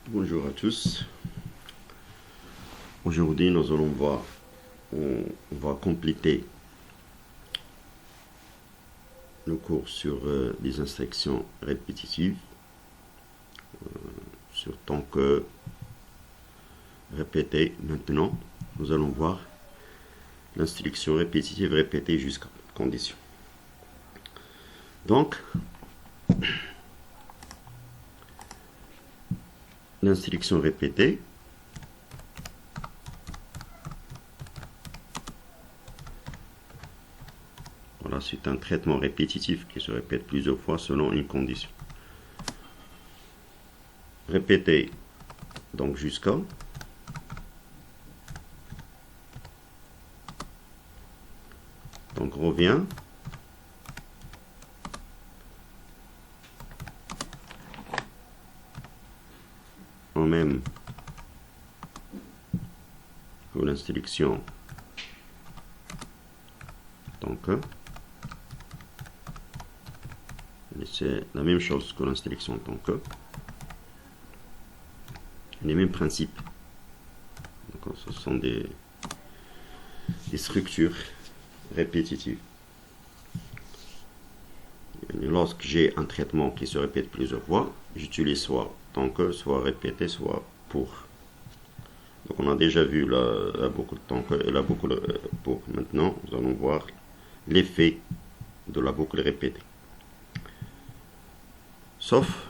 Bonjour à tous. Aujourd'hui, nous allons voir, on va compléter le cours sur les instructions répétitives, sur tant que répéter. Maintenant, nous allons voir l'instruction répétitive répétée jusqu'à condition. Donc, l'instruction répétée, voilà, c'est un traitement répétitif qui se répète plusieurs fois selon une condition. Répéter, donc jusqu'à, donc revient, en même que l'instruction donc c'est la même chose que l'instruction tant que, les mêmes principes. Donc, ce sont des structures répétitives. Lorsque j'ai un traitement qui se répète plusieurs fois, j'utilise soit tant que, soit répété, soit pour. Donc on a déjà vu la boucle tant que et la boucle pour. Maintenant, nous allons voir l'effet de la boucle répétée. Sauf,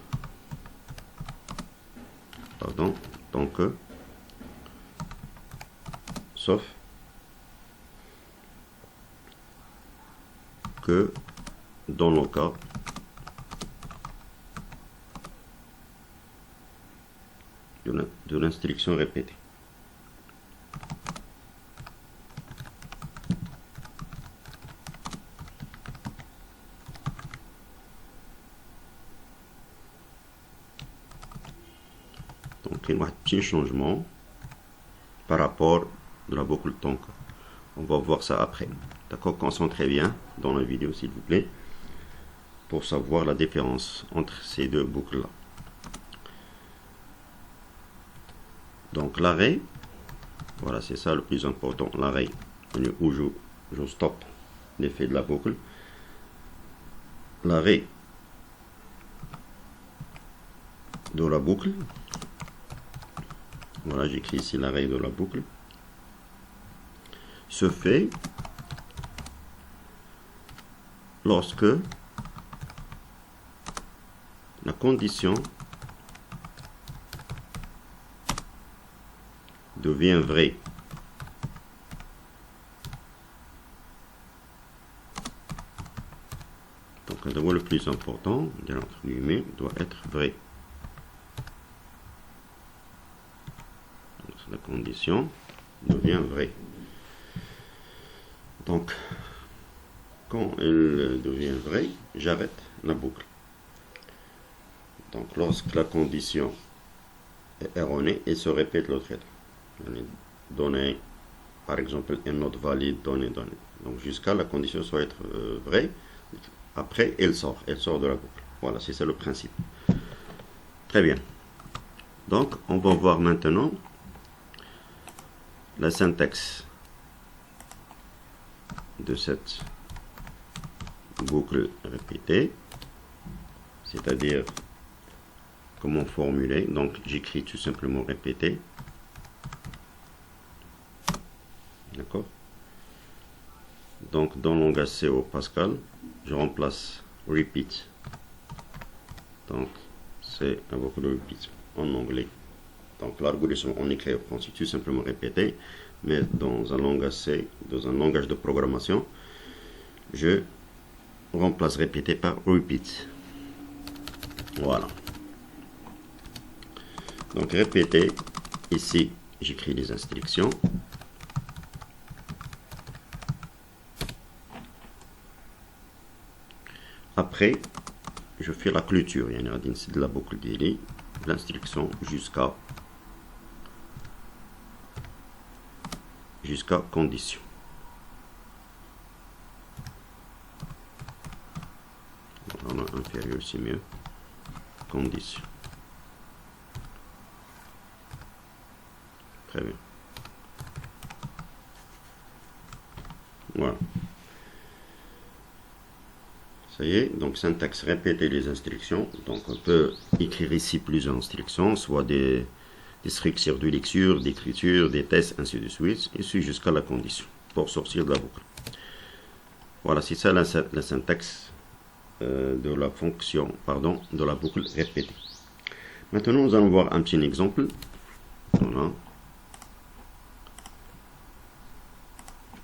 pardon, tant sauf que dans le cas de l'instruction répétée. Donc il y a un petit changement par rapport de la boucle tant que. On va voir ça après. D'accord, concentrez bien dans la vidéo s'il vous plaît pour savoir la différence entre ces deux boucles là. Donc l'arrêt, voilà, c'est ça le plus important, l'arrêt où je stoppe l'effet de la boucle. L'arrêt de la boucle, voilà, j'écris ici l'arrêt de la boucle, se fait lorsque la condition devient vraie. Donc d'abord le plus important, bien entre guillemets, doit être vrai. Donc, la condition devient vraie. Donc quand elle devient vraie, j'arrête la boucle. Donc lorsque la condition est erronée, elle se répète le traitement. Donner par exemple une note valide, donner. Donc jusqu'à la condition soit être vraie, après elle sort de la boucle. Voilà, c'est ça le principe. Très bien. Donc on va voir maintenant la syntaxe de cette boucle répétée, c'est-à-dire comment formuler. Donc j'écris tout simplement répéter. D'accord. Donc dans le langage CO Pascal, je remplace repeat. Donc c'est la boucle de repeat en anglais. Donc l'algorithme en écrit en français tout simplement répéter, mais dans un langage C, dans un langage de programmation, je remplace répéter par repeat. Voilà. Donc répéter, ici j'écris les instructions. Après, je fais la clôture, il y en a de la boucle de l'instruction jusqu'à condition. On a inférieur, c'est mieux. Condition. Très bien. Voilà. Ça y est, donc syntaxe, répéter les instructions. Donc on peut écrire ici plusieurs instructions, soit des structures de lecture, d'écriture, des tests, ainsi de suite, et suit jusqu'à la condition pour sortir de la boucle. Voilà, c'est ça la syntaxe de la fonction, pardon, de la boucle répétée. Maintenant, nous allons voir un petit exemple. Voilà.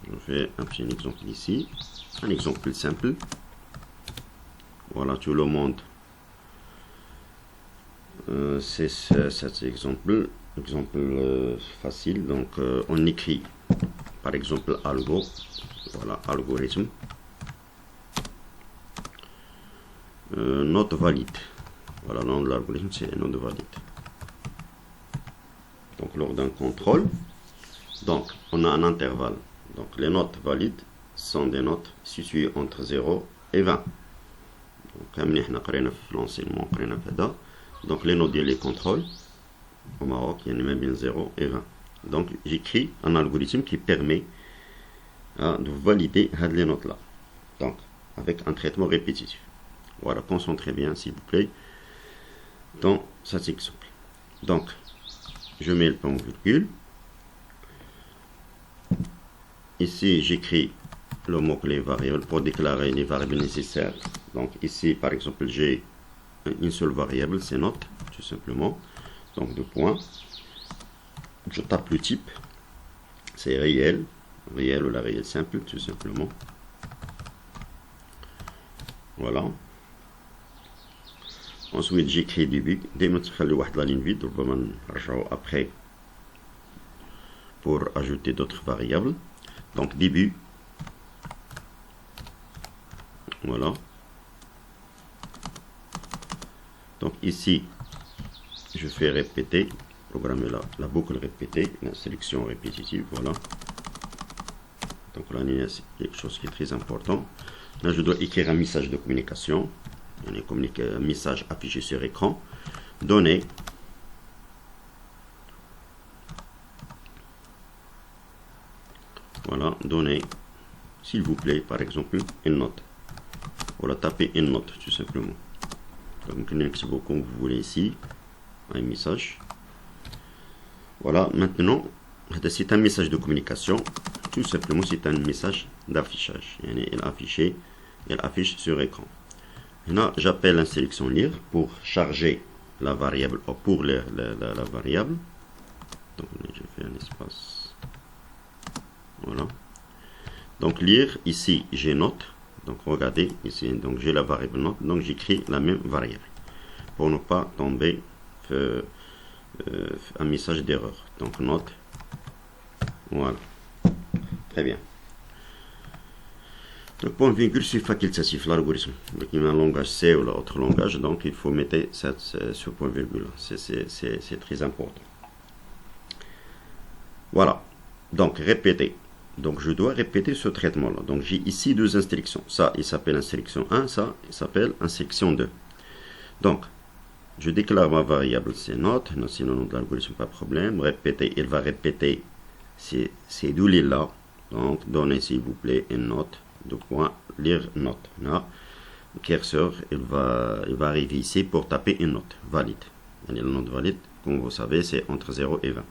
Je fais un petit exemple ici, un exemple simple. Voilà, tout le monde. C'est cet exemple facile. Donc, on écrit, par exemple, algo. Voilà, algorithme. Note valide. Voilà, le nom de l'algorithme, c'est note valide. Donc, lors d'un contrôle, donc, on a un intervalle. Donc, les notes valides sont des notes situées entre 0 et 20. Donc, les notes les contrôles au Maroc, il y en a même 0 et 20. Donc, j'écris un algorithme qui permet de valider les notes là. Donc, avec un traitement répétitif. Voilà, concentrez bien, s'il vous plaît, dans cet exemple. Donc, je mets le point virgule. Ici, j'écris le mot-clé variable pour déclarer les variables nécessaires. Donc, ici, par exemple, j'ai une seule variable, c'est note, tout simplement. Donc, 2 points. Je tape le type, c'est réel ou la réelle simple, tout simplement. Voilà. Ensuite, j'écris début. Dès que la ligne vide, on va après pour ajouter d'autres variables. Donc, début. Voilà. Donc, ici, je fais répéter, programmer la boucle répétée, la sélection répétitive. Voilà. Donc, là, il y a quelque chose qui est très important. Là, je dois écrire un message de communication. Un message affiché sur écran. Données. Voilà, données, s'il vous plaît, par exemple, une note. Voilà, tapez une note, tout simplement. Donc, comme vous voulez ici, un message. Voilà, maintenant, c'est un message de communication. Tout simplement, c'est un message d'affichage. Elle affiche sur écran. Là, j'appelle l'instruction lire pour charger la variable ou pour la variable. Donc, je fais un espace. Voilà. Donc, lire, ici, j'ai note. Donc, regardez, ici, donc j'ai la variable note. Donc, j'écris la même variable pour ne pas tomber un message d'erreur. Donc, note. Voilà. Très bien. Le point virgule, c'est facultatif, l'algorithme. Donc, il y a un langage C ou l'autre langage, donc il faut mettre ce point virgule. C'est très important. Voilà. Donc, répéter. Donc, je dois répéter ce traitement-là. Donc, j'ai ici 2 instructions. Ça, il s'appelle instruction 1. Ça, il s'appelle instruction 2. Donc, je déclare ma variable, c'est note. C'est le nom de l'algorithme, pas de problème. Répéter, il va répéter ces 2 lignes-là. Donc, donnez, s'il vous plaît, une note. 2 points, lire note. Là, le curseur, il va arriver ici pour taper une note valide. Et la note valide, comme vous savez, c'est entre 0 et 20.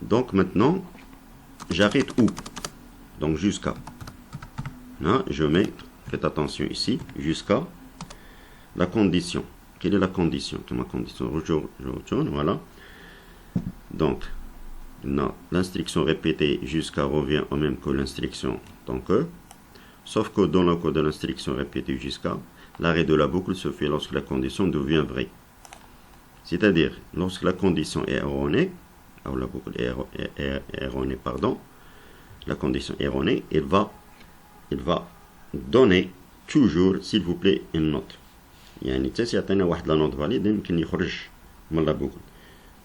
Donc maintenant, j'arrête où? Donc jusqu'à. Là, je mets, faites attention ici, jusqu'à la condition. Quelle est la condition? Ma condition, je retourne, voilà. Donc, l'instruction répétée jusqu'à revient au même que l'instruction donc sauf que dans le code de l'instruction répétée jusqu'à, l'arrêt de la boucle se fait lorsque la condition devient vraie. C'est-à-dire, lorsque la condition est erronée, ou la boucle est erronée, pardon, la condition erronée, il va donner toujours, s'il vous plaît, une note. يعني تسيعطينا واحد لا نوت فاليد يمكن يخرج من لا بوكل.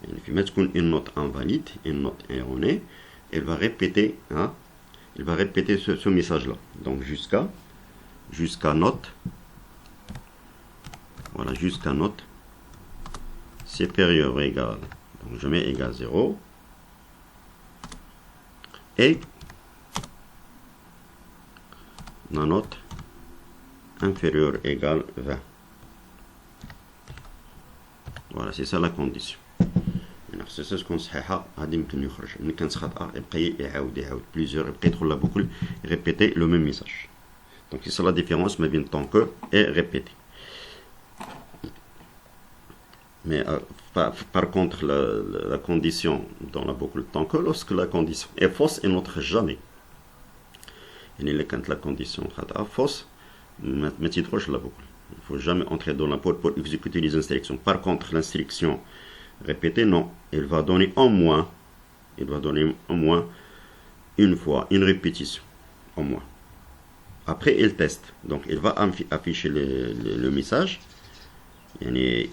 يعني فيما تكون une note invalide, une note erronée, elle va répéter ce message là. Donc jusqu'à note, voilà, jusqu'à note supérieur ou égal, donc je mets égal 0, et la note inférieure égale 20. Voilà, c'est ça la condition. C'est ce qu'on sait. غادي يمكن يخرج ملي كانت خطأ يبقى يعاود plusieurs يبقى يدخل لا بوكل répéter le même message. Donc c'est ça la différence mais bien tant que et répété. Mais par contre la condition dans la boucle tant que lorsque la condition est fausse elle n'entre jamais. Et quand la condition est fausse ما تدخلش la boucle. Il ne faut jamais entrer dans la boucle pour exécuter les instructions. Par contre l'instruction répétée, non, il va donner au moins une fois, une répétition, au moins. Après, il teste, donc il va afficher le message, il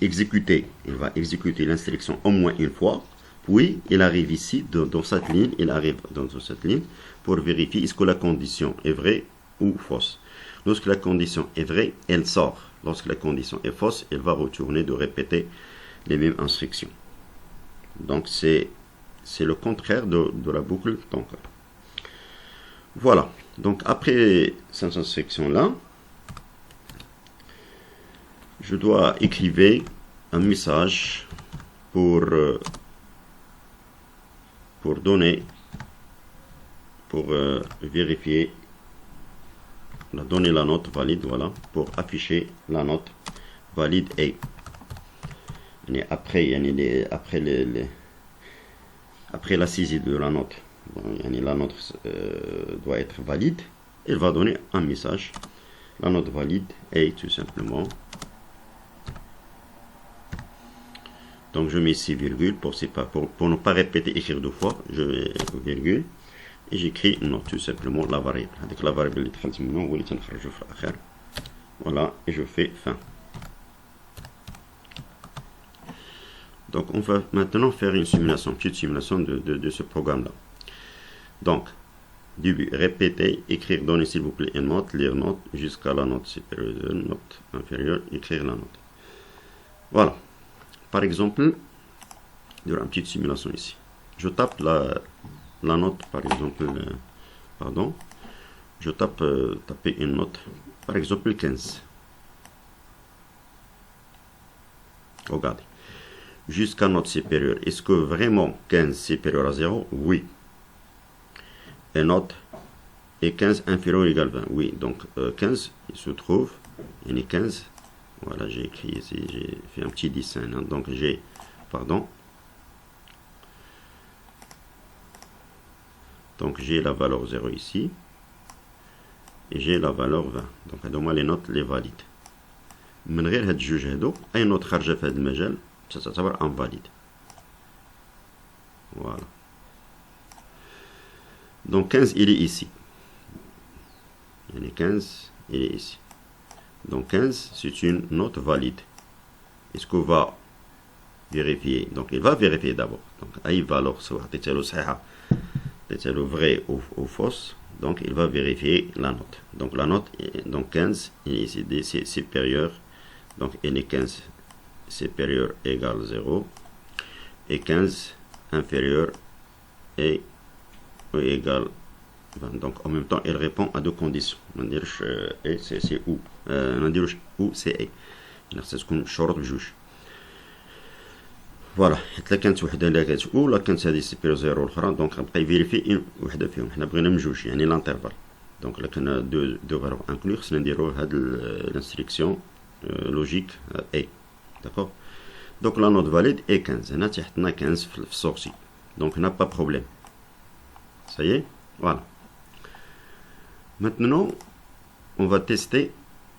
va exécuter l'instruction au moins une fois, puis il arrive ici, dans cette ligne, pour vérifier est-ce que la condition est vraie ou fausse. Lorsque la condition est vraie, elle sort. Lorsque la condition est fausse, elle va retourner de répéter les mêmes instructions. Donc c'est le contraire de la boucle tant que. Voilà. Donc après cette instruction là, je dois écrire un message pour vérifier donner la note valide, voilà, pour afficher la note valide A. Et après la saisie de la note, la note doit être valide, il va donner un message, la note valide A tout simplement. Donc je mets ici virgule pour ne pas répéter écrire deux fois, je mets virgule et j'écris note tout simplement la variable. Avec la variable voilà, et je fais fin. Donc on va maintenant faire une simulation, petite simulation de ce programme là. Donc début, répéter, écrire, donner s'il vous plaît une note, lire note jusqu'à la note supérieure, note inférieure, écrire la note. Voilà. Par exemple, il y aura une petite simulation ici. Je tape la note, par exemple, je taper une note, par exemple 15. Regardez. Jusqu'à note supérieure. Est-ce que vraiment 15 supérieur à 0? Oui. Et note et 15 inférieur ou égal 20. Oui. Donc 15, il se trouve, il est 15. Voilà, j'ai écrit ici, j'ai fait un petit dessin. Hein, donc j'ai, donc j'ai la valeur 0 ici. Et j'ai la valeur 20. Donc هادو هما les notes les valides. من غير هاد الجوج هادو أي نوت خارجة في هاد المجال تعتبر invalide. Voilà. Donc 15 il est ici. Il est 15, il est ici. Donc 15 c'est une note valide. Est-ce qu'on va vérifier? Donc il va vérifier d'abord. Donc أي valeur سواء عطيتها له صحيحة عطيتها له vrai ou fausse. Donc il va vérifier la note. Donc la note, donc 15 il est ici, c'est supérieur. Donc il est 15 supérieur égale 0 et 15 inférieur et égale 20. Donc en même temps il répond à deux conditions. On dirait c'est où on dirait où c'est et c'est ce qu'on شرط بجوج. فوالا حيت لا كانت وحده اللي كانت او لا كانت هذه سيبيريور زيرو والاخرى دونك غنبقى يفيريفي وحده فيهم. حنا بغينا من جوج يعني لانترفال. دونك الا كان دو فالور انكلور خصنا نديرو هاد الانستركسيون لوجيك اي داكور. دونك لا نوت فاليد اي 15 هنا تحطنا 15 في السورسي دونك هنا با بروبليم. سايي فوالا. Maintenant on va tester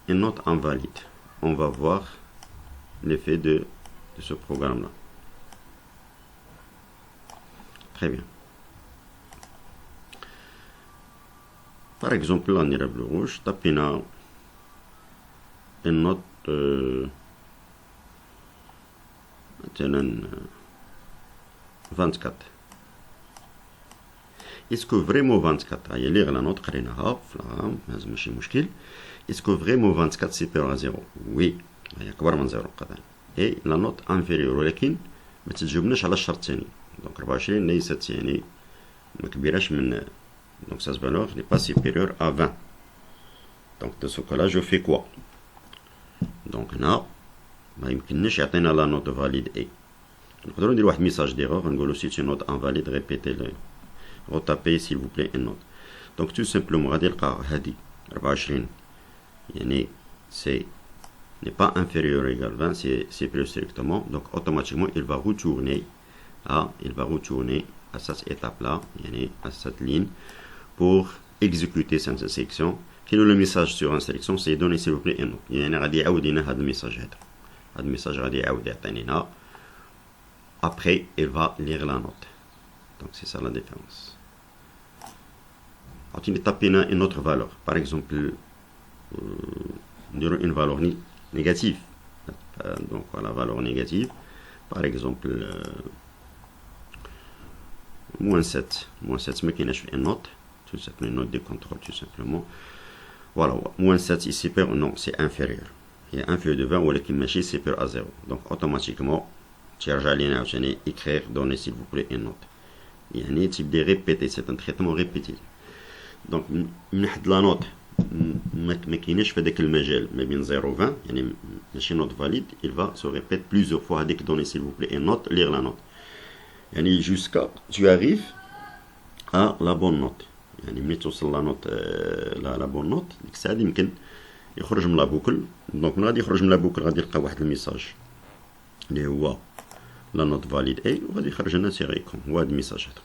une note invalide. On va voir l'effet de ce programme là. Très bien. Par exemple, là, on ira bleu rouge, tapez une note مثلا 24. Est-ce que vraiment 24 هي ليغ لا نوت قريناها فلا هذا ماشي مشكل. Est-ce que vraiment 24 supérieur à 0? Oui. هي أكبر من 0 قطعا. et la note inférieure, ولكن ما تتجاوبناش على الشرط الثاني. دونك 24 ليست يعني ما كبيراش من donc sa valeur n'est pas supérieure à 20. Donc dans ce cas là je fais quoi? donc هنا ما يمكنناش يعطينا la note valide A. نقدروا ندير واحد message d'erreur نقولوا c'est une note invalide, répétez-le, retapez s'il vous plaît une note. donc tout simplement غادي نلقى هذه 24 يعني c'est n'est pas inférieur ou égal à 20, c'est plus strictement, donc automatiquement il va retourner à cette étape là, à cette ligne, pour exécuter cette section. Quel est le message sur instruction? C'est donner s'il vous plaît une note. يعني غادي يعاود لنا هذا الميساج هذا الميساج غادي يعاود يعطينا هنا. Après il va lire la note. donc c'est ça la différence. عاوتاني طابينا une autre valeur, par exemple نديرو une valeur négative. donc voilà, valeur négative, par exemple moins 7 ما كايناش في une note, tout simplement une note de contrôle tout simplement. voilà, moins 7 ici non, c'est inférieur, il est inférieur de 20 ولكن ماشي supérieur à 0. donc automatiquement تيرجع لينا عاوتاني écrire, donner s'il vous plaît une note. يعني تبدي répéter, c'est un traitement répété. donc من حد la note ما كايناش في هذاك المجال ما بين 0 و 20, يعني ماشي نوت فاليد. il va se répéter plusieurs fois هذيك donner s'il vous plaît une note, lire la note, يعني jusqu'à tu arrives à la bonne note. يعني ملي توصل لا نوت لا بون نوت ديك الساعه يمكن يخرج من لا بوكل. دونك من غادي يخرج من لا بوكل غادي يلقى واحد الميساج اللي هو لا نوت فاليد اي, وغادي يخرج لنا سيريكم هو هذا الميساج هذا.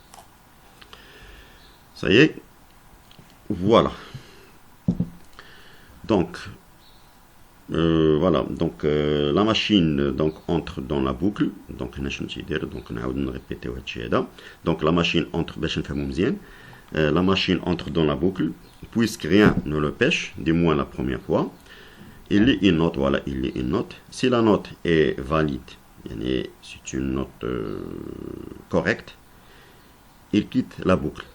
صايي فوالا. donc voilà, donc la machine donc entre dans la boucle. donc هنا شنو تيدير, donc نعاود نريبيتيو هادشي هذا. donc la machine entre, باش نفهمو مزيان, la machine entre dans la boucle puisque rien ne l'empêche, du moins la première fois. il lit une note, voilà, il lit une note. si la note est valide, يعني c'est une note correcte, il quitte la boucle.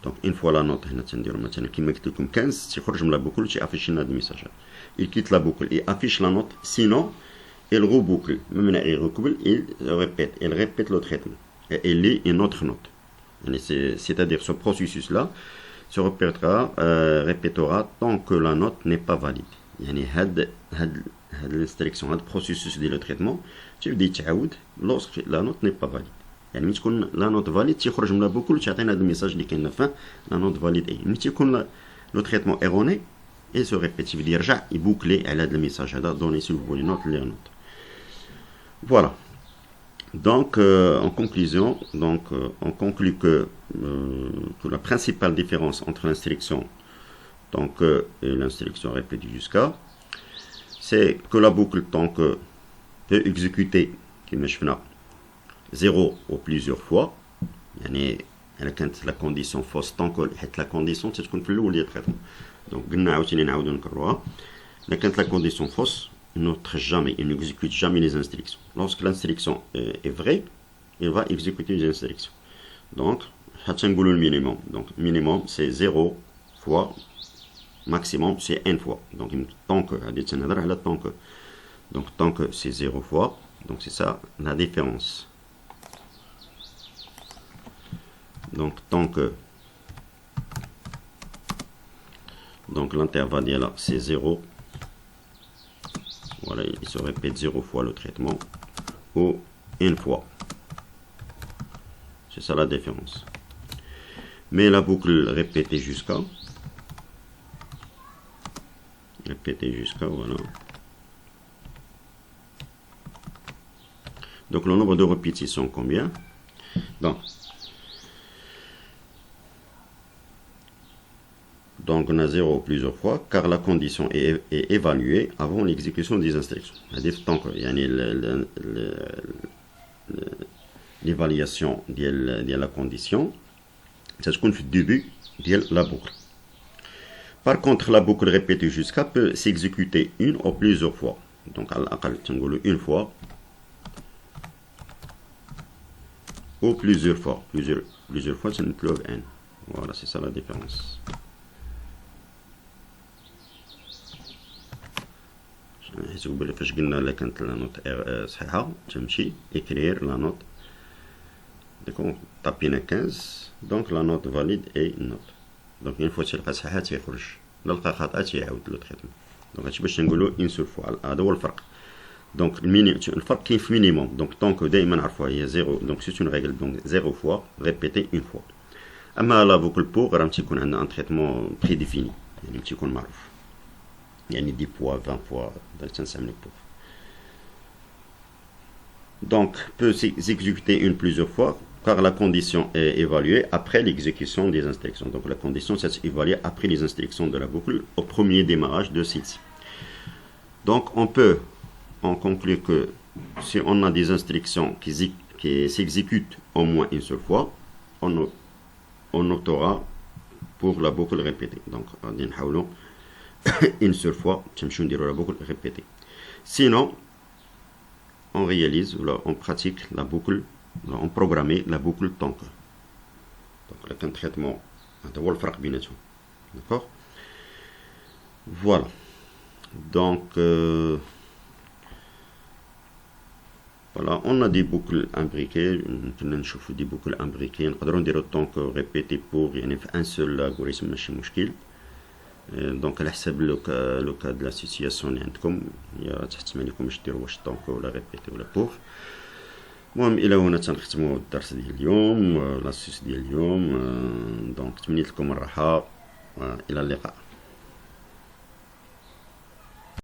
donc une fois la note هنا تنديرو مثلا كيما قلت لكم 15 تيخرج من لا بوكل تيافيش لنا هاد الميساج. il quitte la boucle et affiche la note, sinon il reboucle, même il recouple, il répète le traitement et il lit une autre note. c'est-à-dire ce processus là se répétera tant que la note n'est pas valide. يعني هاد l'instruction, هاد processus ديال le traitement تيبدا يتعاود lorsque la note n'est pas valide. يعني ملي تكون لا نوت فاليد تيخرج من لا بوكل تعطينا هذا الميساج اللي كاين فين لا نوت فاليد اي. ملي تيكون لو تريتمون ايروني اي سو ريبيتي, يبدا يرجع يبوكلي على هذا الميساج هذا, دوني سي فو لي نوت لي نوت. فوالا. donc en conclusion, donc on conclut que la principale différence entre l'instruction donc et l'instruction répétée jusqu'à, c'est que la boucle tant que peut exécuter كما شفنا 0 ou plusieurs fois. يعني انا كانت لا كونديسيون فوس طونكو, حيت لا كونديسيون تتكون في الاول ديال التريتمون. دونك قلنا عاوتاني نعاودو نكروها. الا كانت لا كونديسيون فوس, il n'exécute jamais les instructions. lorsque l'instruction est vraie, il va exécuter les instructions. donc حتى نقولوا المينيموم, donc minimum c'est 0 fois, maximum c'est 1 fois. donc tant que غادي تنهضر على tant que, donc tant que c'est 0 fois, donc c'est ça la différence. donc tant que donc l'intervalle là c'est 0, voilà, il se répète 0 fois le traitement ou une fois. c'est ça la différence. mais la boucle répétée jusqu'à voilà. donc le nombre de répétitions combien? donc on a 0 plusieurs fois car la condition est évaluée avant l'exécution des instructions. donc l'évaluation de la condition ça se compte au début de la boucle. par contre la boucle répétée jusqu'à peut s'exécuter une ou plusieurs fois. donc à l'aqal une fois ou plusieurs fois. plusieurs fois c'est une clove n. voilà, c'est ça la différence. حيت قبل فاش قلنا لا كانت لا نوت صحيحه تمشي écrire la note دونك طابينا 15 دونك لا نوت فاليد اي نوت دونك اون فوا تلقى صحيحه تيخرج لا لقى خطا تيعاود لو تريتمون دونك هادشي باش نقولوا اون سول فوا هذا هو الفرق دونك الفرق كاين في مينيموم دونك طونك دائما نعرفوها هي زيرو دونك سي اون ريغل دونك زيرو فوا ريبيتي اون فوا اما لا بوكل بور راه تيكون عندنا ان تريتمون بري ديفيني يعني تيكون معروف يعني 10 فوا 20 فوا تنستعملو بور donc peut s'exécuter une plusieurs fois car la condition est évaluée après l'exécution des instructions. Donc la condition c'est évaluée après les instructions de la boucle au premier démarrage de celle-ci. Donc on peut en conclure que si on a des instructions qui s'exécutent au moins une seule fois, on notera pour la boucle répétée. Donc une seule fois, la boucle répétée. Sinon, on réalise, on pratique la boucle, on programme la boucle tank. Donc là, un traitement, d'accord. Voilà. Donc, voilà, on a des boucles imbriquées, des boucles imbriquées, on a des tank répétés pour un seul algorithme, ماشي مشكل. دونك على حسب لو كا د لا سيتياسيون اللي عندكم يا تحتمل لكم واش ديروا واش طونك ولا ريبيتي ولا بور. المهم الى هنا تنختموا الدرس ديال اليوم لاسيس ديال اليوم دونك تمنيت لكم الراحه الى اللقاء.